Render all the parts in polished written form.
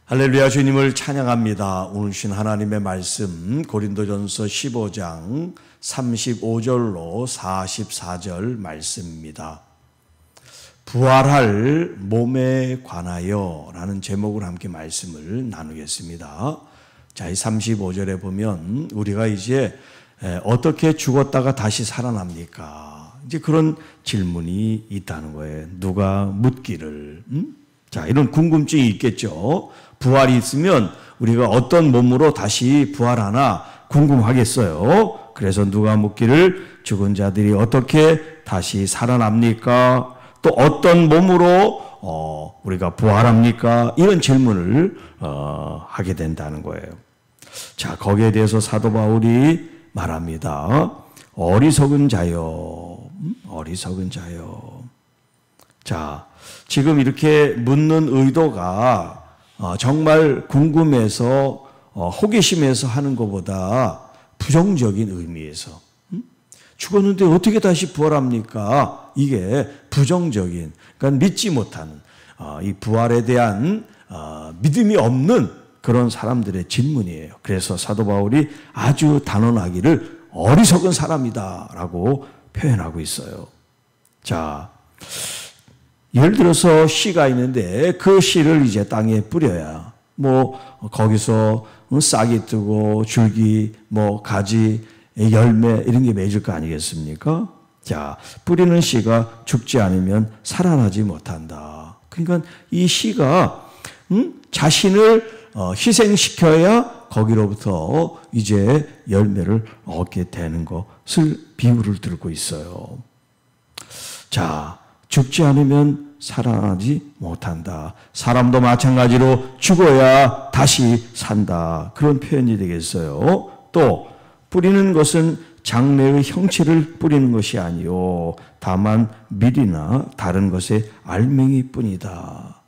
할렐루야, 주님을 찬양합니다. 오늘 주신 하나님의 말씀 고린도전서 15장 35절로 44절 말씀입니다. 부활할 몸에 관하여 라는 제목으로 함께 말씀을 나누겠습니다. 자, 이 35절에 보면 우리가 이제 어떻게 죽었다가 다시 살아납니까? 이제 그런 질문이 있다는 거예요. 누가 묻기를. 자, 이런 궁금증이 있겠죠. 부활이 있으면 우리가 어떤 몸으로 다시 부활하나 궁금하겠어요. 그래서 누가 묻기를 죽은 자들이 어떻게 다시 살아납니까? 또 어떤 몸으로 우리가 부활합니까? 이런 질문을 하게 된다는 거예요. 자, 거기에 대해서 사도 바울이 말합니다. 어리석은 자여, 어리석은 자여. 자, 지금 이렇게 묻는 의도가 정말 궁금해서 호기심에서 하는 것보다 부정적인 의미에서 죽었는데 어떻게 다시 부활합니까? 이게 부정적인, 그러니까 믿지 못하는 이 부활에 대한 믿음이 없는 그런 사람들의 질문이에요. 그래서 사도 바울이 아주 단언하기를 어리석은 사람이다 라고 표현하고 있어요. 자, 예를 들어서 씨가 있는데 그 씨를 이제 땅에 뿌려야 거기서 싹이 뜨고 줄기, 가지, 열매 이런 게 맺을 거 아니겠습니까? 자, 뿌리는 씨가 죽지 않으면 살아나지 못한다. 그러니까 이 씨가 자신을 희생시켜야 거기로부터 이제 열매를 얻게 되는 것을 비유를 들고 있어요. 자, 죽지 않으면 살아나지 못한다. 사람도 마찬가지로 죽어야 다시 산다. 그런 표현이 되겠어요. 또 뿌리는 것은 장래의 형체를 뿌리는 것이 아니요 다만 밀이나 다른 것의 알맹이 뿐이다.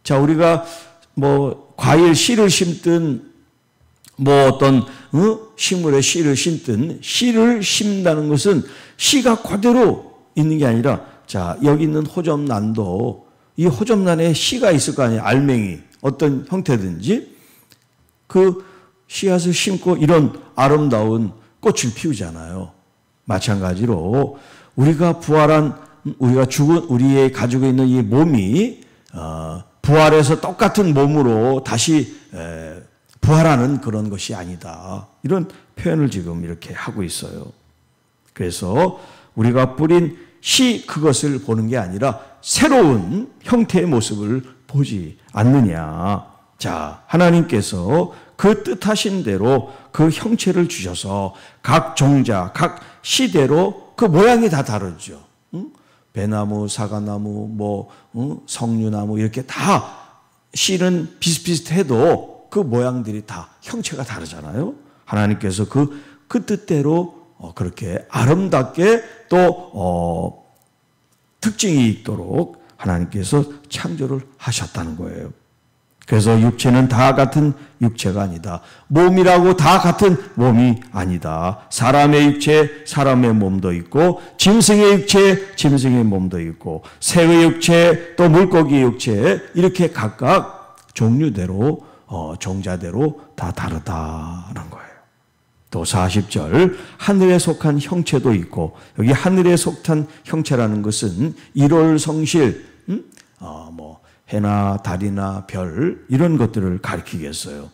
자, 우리가 과일 씨를 심든 어떤 식물의 씨를 심든 씨를 심는다는 것은 씨가 그대로 있는 게 아니라, 자, 여기 있는 호접란도 이 호접란에 씨가 있을 거 아니에요. 알맹이, 어떤 형태든지. 그 씨앗을 심고 이런 아름다운 꽃을 피우잖아요. 마찬가지로 우리가 부활한, 우리가 죽은, 우리의 가지고 있는 이 몸이 부활해서 똑같은 몸으로 다시 부활하는 그런 것이 아니다. 이런 표현을 지금 이렇게 하고 있어요. 그래서 우리가 뿌린 씨, 그것을 보는 게 아니라 새로운 형태의 모습을 보지 않느냐. 자, 하나님께서 그 뜻하신 대로 그 형체를 주셔서 각 종자, 각 시대로 그 모양이 다 다르죠. 배나무, 사과나무, 석류나무 이렇게 다 씨는 비슷비슷해도 그 모양들이 다 형체가 다르잖아요. 하나님께서 그 뜻대로 그렇게 아름답게 또 특징이 있도록 하나님께서 창조를 하셨다는 거예요. 그래서 육체는 다 같은 육체가 아니다. 몸이라고 다 같은 몸이 아니다. 사람의 육체, 사람의 몸도 있고, 짐승의 육체, 짐승의 몸도 있고, 새의 육체, 또 물고기의 육체, 이렇게 각각 종류대로, 종자대로 다 다르다는 거예요. 또 40절, 하늘에 속한 형체도 있고, 여기 하늘에 속한 형체라는 것은 일월성실, 해나 달이나 별 이런 것들을 가리키겠어요.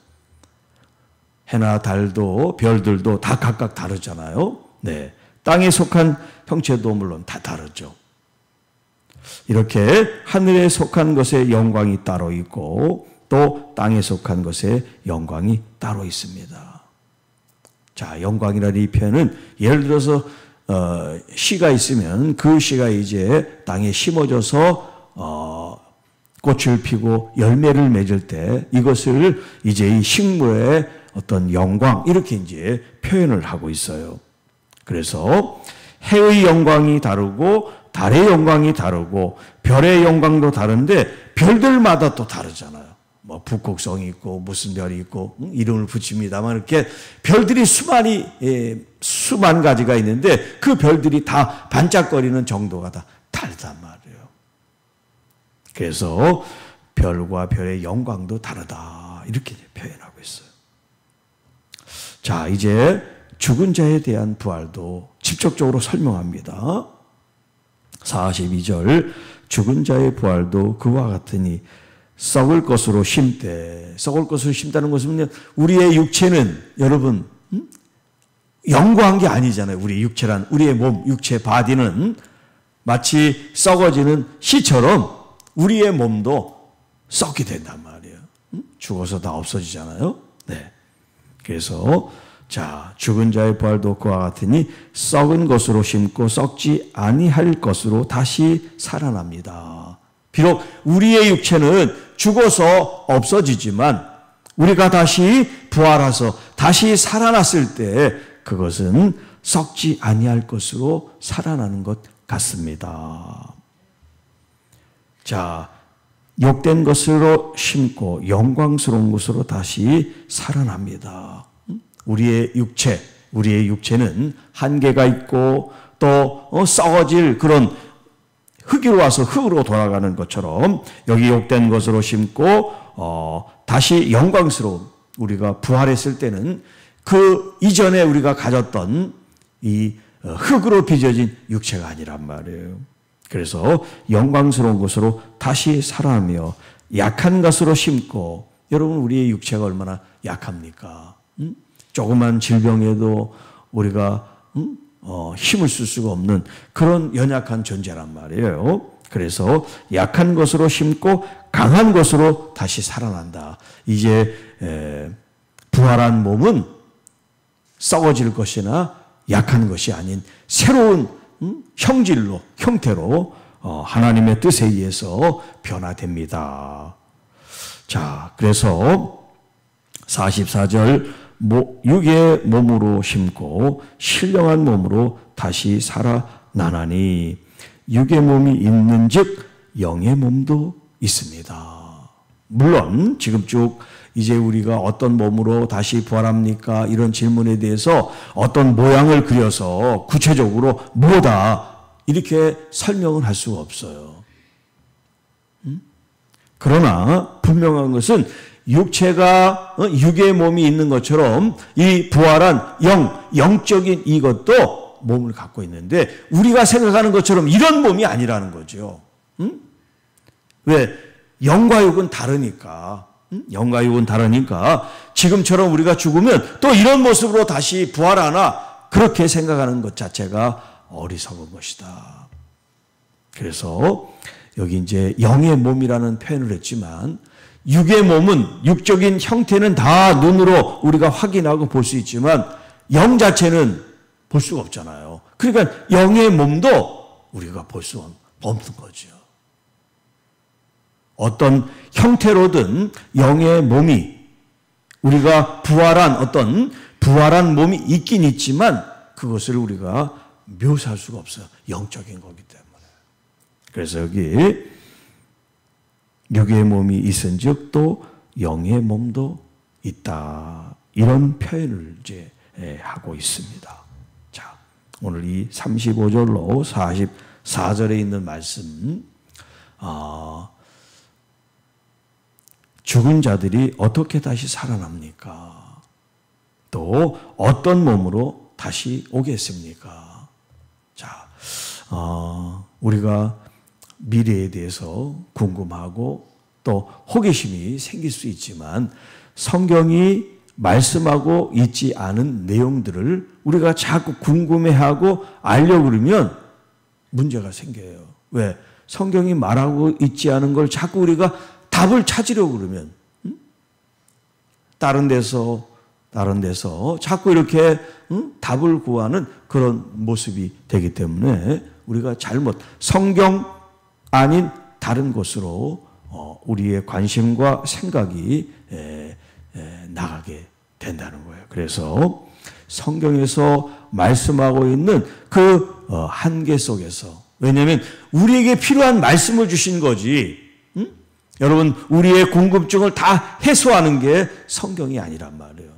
해나 달도 별들도 다 각각 다르잖아요. 네, 땅에 속한 형체도 물론 다 다르죠. 이렇게 하늘에 속한 것의 영광이 따로 있고 또 땅에 속한 것의 영광이 따로 있습니다. 자, 영광이라는 이 표현은 예를 들어서 씨가 있으면 그 씨가 이제 땅에 심어져서 꽃을 피고 열매를 맺을 때 이것을 이제 이 식물의 어떤 영광, 이렇게 이제 표현을 하고 있어요. 그래서 해의 영광이 다르고 달의 영광이 다르고 별의 영광도 다른데 별들마다 또 다르잖아요. 북극성이 있고 무슨 별이 있고 이름을 붙입니다만 이렇게 별들이 수만 가지가 있는데 그 별들이 다 반짝거리는 정도가 다 다르단 말이에요. 그래서 별과 별의 영광도 다르다 이렇게 표현하고 있어요. 자, 이제 죽은 자에 대한 부활도 직접적으로 설명합니다. 42절 죽은 자의 부활도 그와 같으니 썩을 것으로 심되. 썩을 것으로 심다는 것은 우리의 육체는 여러분 영구한 게 아니잖아요. 우리 육체란 우리의 몸, 육체 바디는 마치 썩어지는 씨처럼 우리의 몸도 썩게 된단 말이에요. 죽어서 다 없어지잖아요. 네. 그래서 자, 죽은 자의 부활도 그와 같으니 썩은 것으로 심고 썩지 아니할 것으로 다시 살아납니다. 비록 우리의 육체는 죽어서 없어지지만 우리가 다시 부활해서 다시 살아났을 때 그것은 썩지 아니할 것으로 살아나는 것 같습니다. 자, 욕된 것으로 심고 영광스러운 것으로 다시 살아납니다. 우리의 육체는 한계가 있고 또 썩어질 그런 흙으로 와서 흙으로 돌아가는 것처럼 여기 욕된 것으로 심고 다시 영광스러운 우리가 부활했을 때는 그 이전에 우리가 가졌던 이 흙으로 빚어진 육체가 아니란 말이에요. 그래서 영광스러운 것으로 다시 살아나며 약한 것으로 심고 여러분 우리의 육체가 얼마나 약합니까? 조그만 질병에도 우리가 힘을 쓸 수가 없는 그런 연약한 존재란 말이에요. 그래서 약한 것으로 심고 강한 것으로 다시 살아난다. 이제 부활한 몸은 썩어질 것이나 약한 것이 아닌 새로운 형태로 하나님의 뜻에 의해서 변화됩니다. 자, 그래서 44절 육의 몸으로 심고 신령한 몸으로 다시 살아나나니 육의 몸이 있는 즉 영의 몸도 있습니다. 물론 지금 쭉 이제 우리가 어떤 몸으로 다시 부활합니까? 이런 질문에 대해서 어떤 모양을 그려서 구체적으로 뭐다 이렇게 설명을 할 수가 없어요. 그러나 분명한 것은 육체가 육의 몸이 있는 것처럼 이 부활한 영적인 이것도 몸을 갖고 있는데 우리가 생각하는 것처럼 이런 몸이 아니라는 거죠. 왜? 영과 육은 다르니까. 영과 육은 다르니까 지금처럼 우리가 죽으면 또 이런 모습으로 다시 부활하나 그렇게 생각하는 것 자체가 어리석은 것이다. 그래서 여기 이제 영의 몸이라는 표현을 했지만 육의 몸은 육적인 형태는 다 눈으로 우리가 확인하고 볼 수 있지만 영 자체는 볼 수가 없잖아요. 그러니까 영의 몸도 우리가 볼 수 없는 거죠. 어떤 형태로든 영의 몸이 우리가 부활한 몸이 있긴 있지만 그것을 우리가 묘사할 수가 없어요. 영적인 거기 때문에. 그래서 여기 육의 몸이 있은즉 또 영의 몸도 있다. 이런 표현을 이제 하고 있습니다. 자, 오늘 이 35절로 44절에 있는 말씀, 죽은 자들이 어떻게 다시 살아납니까? 또 어떤 몸으로 다시 오겠습니까? 자, 우리가 미래에 대해서 궁금하고 또 호기심이 생길 수 있지만 성경이 말씀하고 있지 않은 내용들을 우리가 자꾸 궁금해하고 알려고 그러면 문제가 생겨요. 왜? 성경이 말하고 있지 않은 걸 자꾸 우리가 답을 찾으려고 그러면 다른 데서 자꾸 이렇게 답을 구하는 그런 모습이 되기 때문에 우리가 성경 아닌 다른 곳으로 우리의 관심과 생각이 나가게 된다는 거예요. 그래서 성경에서 말씀하고 있는 그 한계 속에서, 왜냐하면 우리에게 필요한 말씀을 주신 거지, 여러분 우리의 궁금증을 다 해소하는 게 성경이 아니란 말이에요.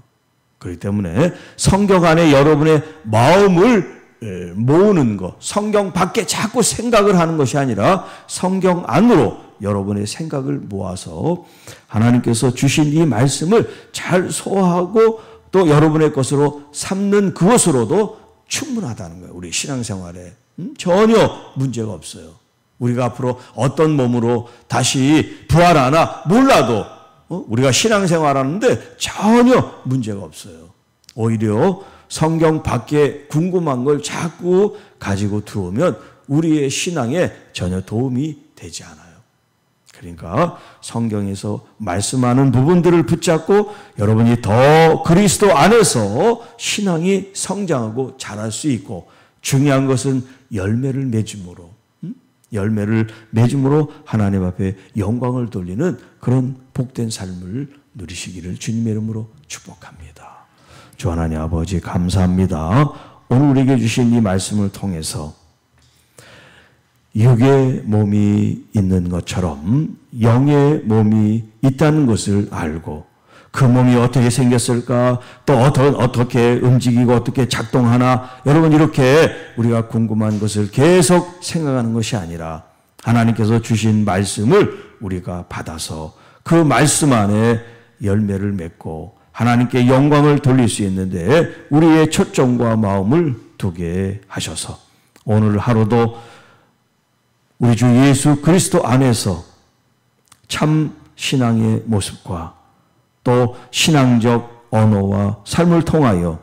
그렇기 때문에 성경 안에 여러분의 마음을 모으는 것, 성경 밖에 자꾸 생각을 하는 것이 아니라 성경 안으로 여러분의 생각을 모아서 하나님께서 주신 이 말씀을 잘 소화하고 또 여러분의 것으로 삼는 그것으로도 충분하다는 거예요. 우리 신앙생활에 전혀 문제가 없어요. 우리가 앞으로 어떤 몸으로 다시 부활하나 몰라도 우리가 신앙생활하는데 전혀 문제가 없어요. 오히려 성경 밖에 궁금한 걸 자꾸 가지고 들어오면 우리의 신앙에 전혀 도움이 되지 않아요. 그러니까 성경에서 말씀하는 부분들을 붙잡고 여러분이 더 그리스도 안에서 신앙이 성장하고 자랄 수 있고, 중요한 것은 열매를 맺음으로 하나님 앞에 영광을 돌리는 그런 복된 삶을 누리시기를 주님의 이름으로 축복합니다. 주 하나님 아버지 감사합니다. 오늘 우리에게 주신 이 말씀을 통해서 육의 몸이 있는 것처럼 영의 몸이 있다는 것을 알고, 그 몸이 어떻게 생겼을까, 또 어떻게 움직이고 어떻게 작동하나, 여러분 이렇게 우리가 궁금한 것을 계속 생각하는 것이 아니라 하나님께서 주신 말씀을 우리가 받아서 그 말씀 안에 열매를 맺고 하나님께 영광을 돌릴 수 있는데 우리의 초점과 마음을 두게 하셔서 오늘 하루도 우리 주 예수 그리스도 안에서 참 신앙의 모습과 또 신앙적 언어와 삶을 통하여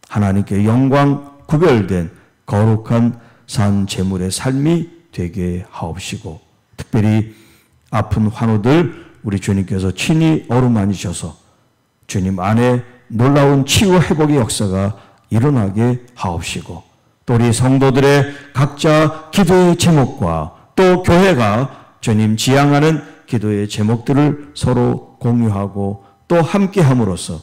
하나님께 영광 구별된 거룩한 산 제물의 삶이 되게 하옵시고, 특별히 아픈 환우들 우리 주님께서 친히 어루만지셔서 주님 안에 놀라운 치유 회복의 역사가 일어나게 하옵시고, 또 우리 성도들의 각자 기도의 제목과 또 교회가 주님 지향하는 기도의 제목들을 서로 공유하고 또 함께함으로써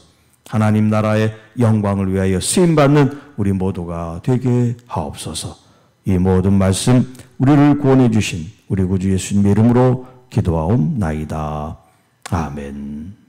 하나님 나라의 영광을 위하여 쓰임받는 우리 모두가 되게 하옵소서. 이 모든 말씀 우리를 구원해 주신 우리 구주 예수님의 이름으로 기도하옵나이다. 아멘.